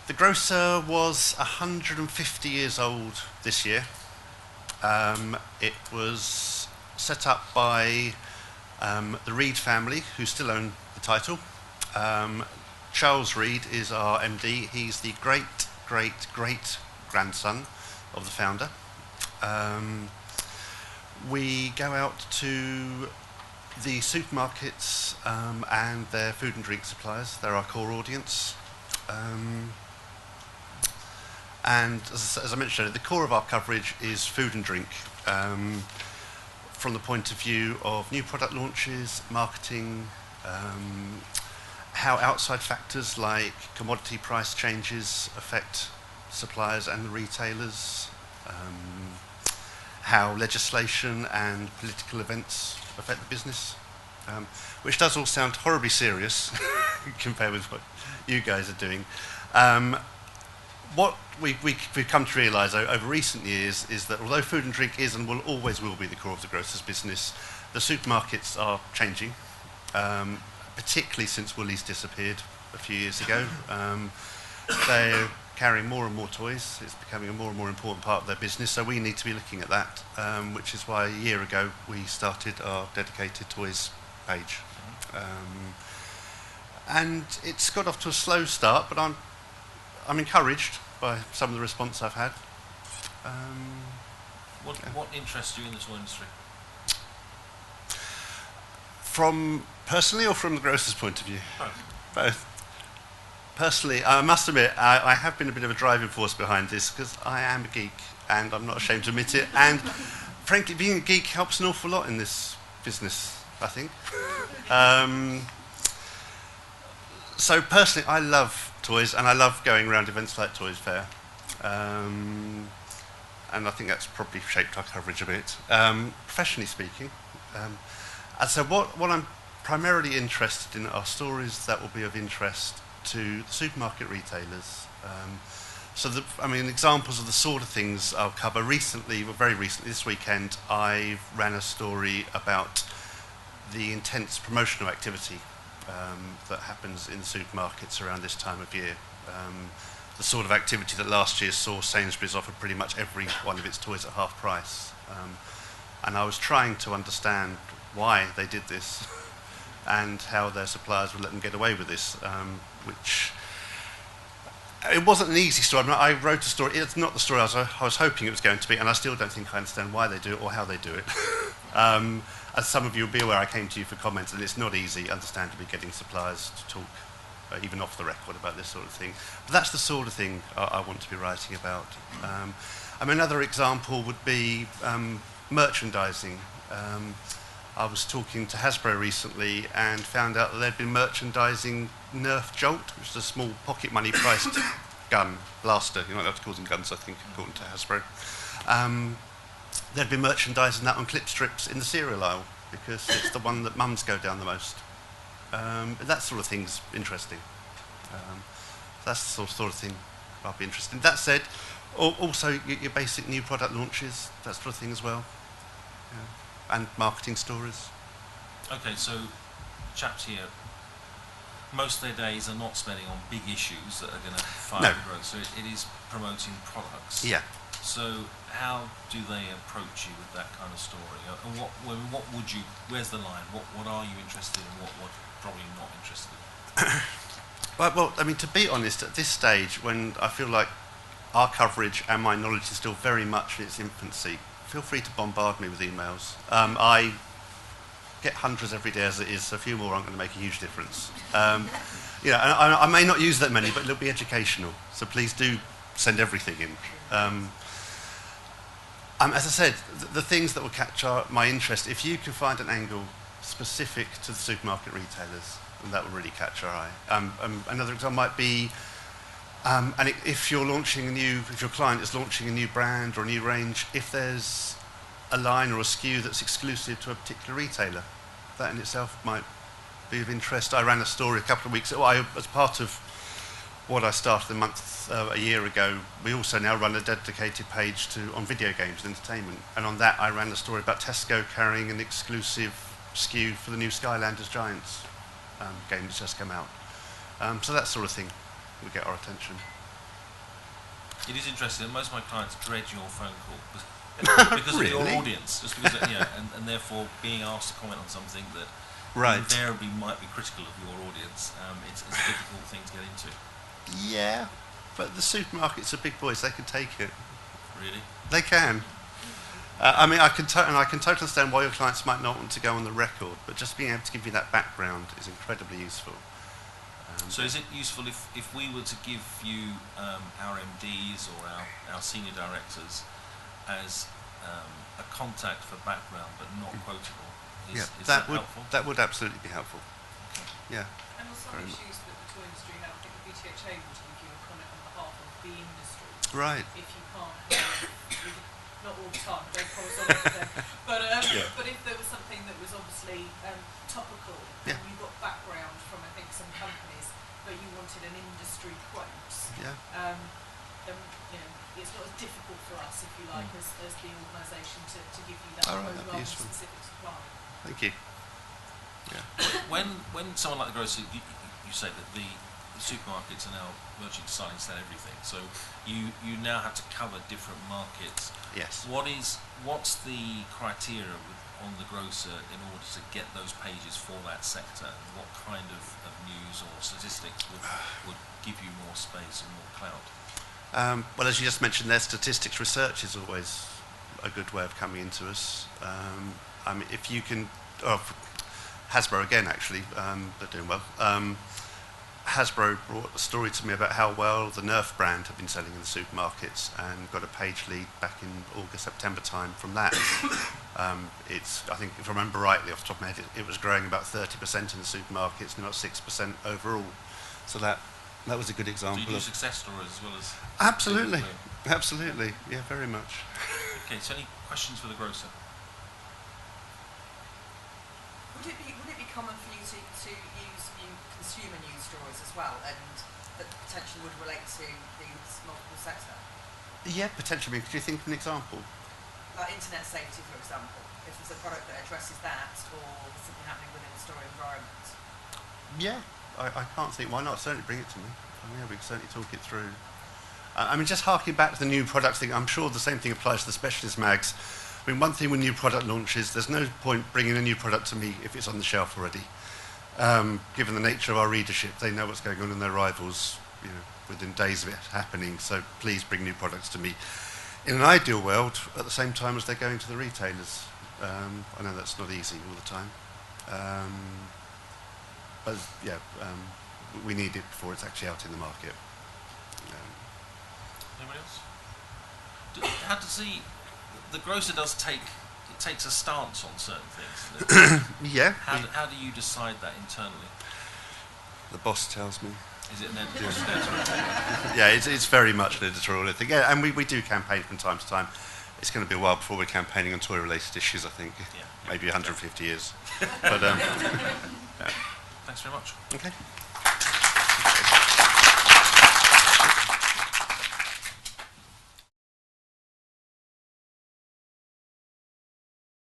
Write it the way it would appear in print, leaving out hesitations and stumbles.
The Grocer was 150 years old this year. It was set up by the Reed family, who still own the title. Charles Reed is our MD. He's the great-great-great-grandson of the founder. We go out to the supermarkets and their food and drink suppliers. They're our core audience. And as I mentioned, the core of our coverage is food and drink, from the point of view of new product launches, marketing, how outside factors like commodity price changes affect suppliers and the retailers, how legislation and political events affect the business, which does all sound horribly serious compared with what you guys are doing. What we've come to realise over recent years is that although food and drink is and always will be the core of the grocer's business, the supermarkets are changing, particularly since Woolies disappeared a few years ago. They're carrying more and more toys. It's becoming a more and more important part of their business, so we need to be looking at that, which is why a year ago we started our dedicated toys page. And it's got off to a slow start, but I'm encouraged by some of the response I've had. What interests you in the toy industry? From personally or from the grocer's point of view? Both. Both. Personally, I must admit, I have been a bit of a driving force behind this because I am a geek and I'm not ashamed to admit it. And frankly, being a geek helps an awful lot in this business, I think. So personally, I love toys and I love going around events like Toys Fair. And I think that's probably shaped our coverage a bit. Professionally speaking, and so what I'm primarily interested in are stories that will be of interest to the supermarket retailers. Examples of the sort of things I'll cover. Very recently, this weekend, I ran a story about the intense promotional activity that happens in supermarkets around this time of year. The sort of activity that last year saw Sainsbury's offer pretty much every one of its toys at half price. And I was trying to understand why they did this and how their suppliers would let them get away with this, which it wasn't an easy story. I wrote a story. It's not the story I was hoping it was going to be, and I still don't think I understand why they do it or how they do it. As some of you will be aware, I came to you for comments, and it's not easy, understandably, getting suppliers to talk, even off the record, about this sort of thing. But that's the sort of thing I want to be writing about. Another example would be merchandising. I was talking to Hasbro recently and found out that they'd been merchandising Nerf Jolt, which is a small pocket money priced gun, blaster. You might have to call them guns, I think, according to Hasbro. They'd been merchandising that on clip strips in the cereal aisle because it's the one that mums go down the most. That sort of thing's interesting. That's the sort of thing I'll be interested in. That said, also your basic new product launches, that sort of thing as well. And marketing stories. Okay, so chaps here, most of their days are not spending on big issues that are going to fire the growth, so it is promoting products. Yeah. So how do they approach you with that kind of story? And what would you, where's the line? What are you interested in, what probably not interested in? Well, to be honest, at this stage, when I feel like our coverage and my knowledge is still very much in its infancy, feel free to bombard me with emails. I get hundreds every day as it is, so a few more aren't going to make a huge difference. And I may not use that many, but it'll be educational. So please do send everything in. As I said, the things that will catch my interest, if you can find an angle specific to the supermarket retailers, then that will really catch our eye. Another example might be, if your client is launching a new brand or a new range, if there's a line or a SKU that's exclusive to a particular retailer, that in itself might be of interest. I ran a story a couple of weeks ago. As part of what I started a year ago, we also now run a dedicated page on video games and entertainment. And on that, I ran a story about Tesco carrying an exclusive SKU for the new Skylanders Giants game that's just come out. So that sort of thing will get our attention. It is interesting. Most of my clients dread your phone call because of your Really? audience, just because and therefore being asked to comment on something that Right. invariably might be critical of your audience. It's a difficult thing to get into. Yeah, but the supermarkets are big boys. They can take it. Really. They can. I mean, I can totally understand why your clients might not want to go on the record, but just being able to give you that background is incredibly useful. So is it useful if we were to give you our MDs or our senior directors as a contact for background but not quotable? Is that helpful? That would absolutely be helpful. Okay. Yeah. And also some issues that the toy industry have. I think the BTHA would give you a comment on behalf of the industry. Right. If you can't have, not all the time, don't promise on everything, but if there was something that was obviously topical, and you got background from I think some companies, but you wanted an industry quote, then it's not as difficult for us, if you like, as the organisation to give you that specific supply. Thank you. Yeah. When someone like the Grocer, you say that the supermarkets are now virtually deciding to sell everything, so you now have to cover different markets. Yes. What's the criteria on the Grocer in order to get those pages for that sector? What kind of news or statistics would give you more space and more clout? Well, as you just mentioned there, statistics research is always a good way of coming into us. I mean, if you can, Hasbro again, actually, they're doing well. Hasbro brought a story to me about how well the Nerf brand have been selling in the supermarkets, and got a page lead back in August, September time from that. I think, if I remember rightly off the top of my head, it was growing about 30% in the supermarkets and about 6% overall. So that was a good example. So you do success stories as well as... Absolutely. Yeah, very much. Okay, so any questions for the Grocer? Would it be common for you to use consumer news stories as well, and that potentially would relate to the multiple sector? Yeah, potentially. Could you think of an example? Like internet safety, for example. If there's a product that addresses that, or something happening within a store environment. Yeah, I can't think. Why not? Certainly bring it to me. Yeah, we can certainly talk it through. I mean, just harking back to the new product thing, I'm sure the same thing applies to the specialist mags. I mean, one thing when new product launches, there's no point bringing a new product to me if it's on the shelf already. Given the nature of our readership, they know what's going on in their rivals, within days of it happening. So please bring new products to me. In an ideal world, at the same time as they're going to the retailers. I know that's not easy all the time. But yeah, we need it before it's actually out in the market. Anybody else? How does the Grocer takes a stance on certain things? Yeah. How do you decide that internally? The boss tells me. Is it an editorial? Yeah, it's very much an editorial thing. Yeah, and we do campaign from time to time. It's going to be a while before we're campaigning on toy-related issues, I think. Yeah. Maybe 150 years. But, yeah. Thanks very much. Okay.